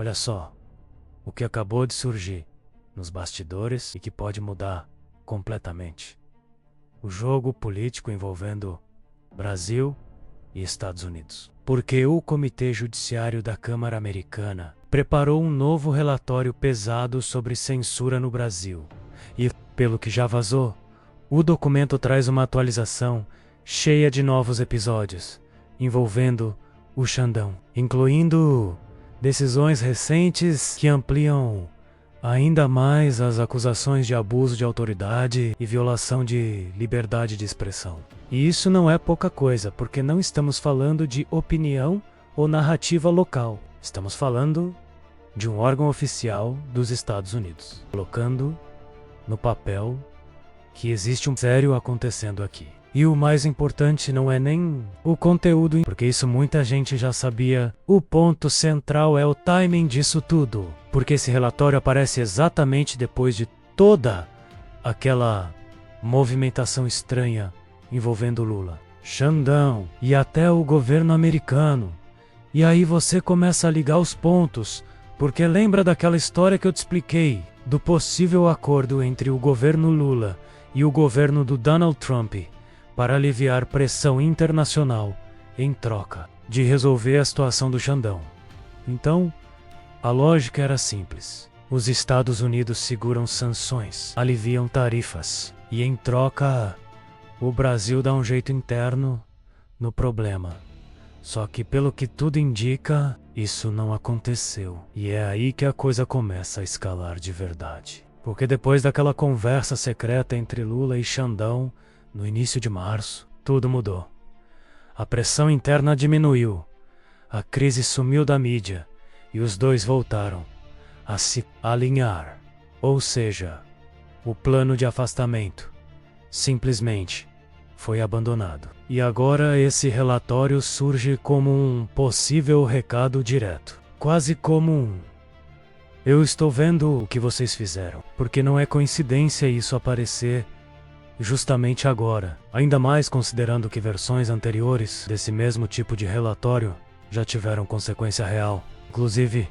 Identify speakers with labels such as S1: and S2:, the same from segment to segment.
S1: Olha só o que acabou de surgir nos bastidores e que pode mudar completamente o jogo político envolvendo Brasil e Estados Unidos. Porque o Comitê Judiciário da Câmara Americana preparou um novo relatório pesado sobre censura no Brasil. E, pelo que já vazou, o documento traz uma atualização cheia de novos episódios envolvendo o Xandão, incluindo decisões recentes que ampliam ainda mais as acusações de abuso de autoridade e violação de liberdade de expressão. E isso não é pouca coisa, porque não estamos falando de opinião ou narrativa local. Estamos falando de um órgão oficial dos Estados Unidos, colocando no papel que existe um sério acontecendo aqui. E o mais importante não é nem o conteúdo, porque isso muita gente já sabia. O ponto central é o timing disso tudo, porque esse relatório aparece exatamente depois de toda aquela movimentação estranha envolvendo Lula, Xandão e até o governo americano. E aí você começa a ligar os pontos, porque lembra daquela história que eu te expliquei, do possível acordo entre o governo Lula e o governo do Donald Trump para aliviar pressão internacional em troca de resolver a situação do Xandão. Então, a lógica era simples. Os Estados Unidos seguram sanções, aliviam tarifas e, em troca, o Brasil dá um jeito interno no problema. Só que, pelo que tudo indica, isso não aconteceu. E é aí que a coisa começa a escalar de verdade. Porque depois daquela conversa secreta entre Lula e Xandão, no início de março, tudo mudou. A pressão interna diminuiu, a crise sumiu da mídia e os dois voltaram a se alinhar. Ou seja, o plano de afastamento simplesmente foi abandonado. E agora esse relatório surge como um possível recado direto. Quase como um: eu estou vendo o que vocês fizeram, porque não é coincidência isso aparecer justamente agora, ainda mais considerando que versões anteriores desse mesmo tipo de relatório já tiveram consequência real, inclusive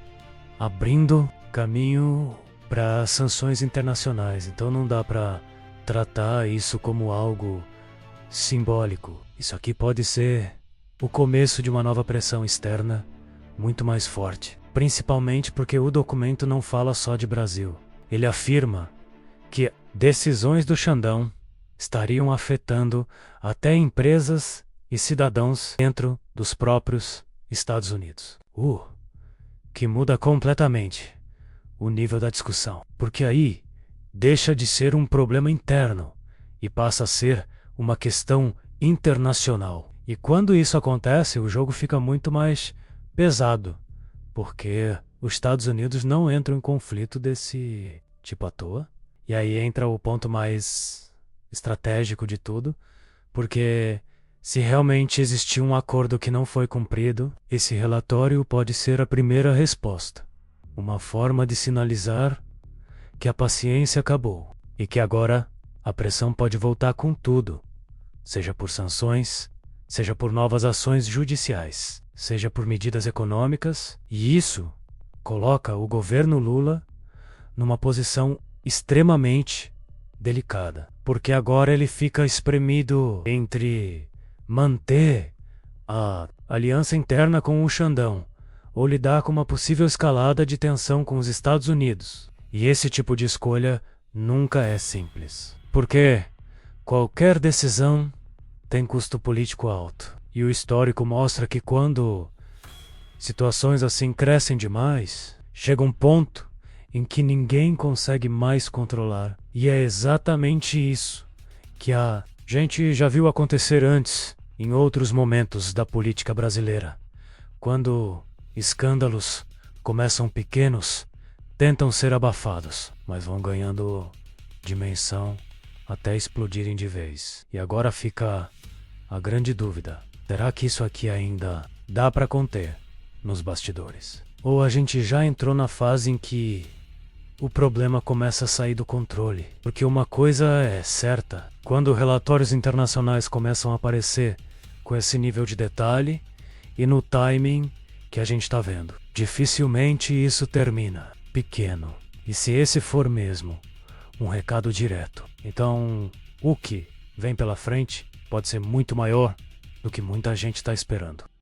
S1: abrindo caminho para sanções internacionais. Então não dá para tratar isso como algo simbólico. Isso aqui pode ser o começo de uma nova pressão externa muito mais forte, principalmente porque o documento não fala só de Brasil. Ele afirma que decisões do Xandão estariam afetando até empresas e cidadãos dentro dos próprios Estados Unidos. Que muda completamente o nível da discussão, porque aí deixa de ser um problema interno e passa a ser uma questão internacional. E quando isso acontece, o jogo fica muito mais pesado, porque os Estados Unidos não entram em conflito desse tipo à toa. E aí entra o ponto mais estratégico de tudo, porque se realmente existir um acordo que não foi cumprido, esse relatório pode ser a primeira resposta, uma forma de sinalizar que a paciência acabou e que agora a pressão pode voltar com tudo, seja por sanções, seja por novas ações judiciais, seja por medidas econômicas, e isso coloca o governo Lula numa posição extremamente delicada, porque agora ele fica espremido entre manter a aliança interna com o Xandão ou lidar com uma possível escalada de tensão com os Estados Unidos. E esse tipo de escolha nunca é simples, porque qualquer decisão tem custo político alto. E o histórico mostra que quando situações assim crescem demais, chega um ponto em que ninguém consegue mais controlar. E é exatamente isso que a gente já viu acontecer antes, em outros momentos da política brasileira. Quando escândalos começam pequenos, tentam ser abafados, mas vão ganhando dimensão até explodirem de vez. E agora fica a grande dúvida: será que isso aqui ainda dá para conter nos bastidores? Ou a gente já entrou na fase em que o problema começa a sair do controle? Porque uma coisa é certa: quando relatórios internacionais começam a aparecer com esse nível de detalhe e no timing que a gente está vendo, dificilmente isso termina pequeno. E se esse for mesmo um recado direto, então o que vem pela frente pode ser muito maior do que muita gente está esperando.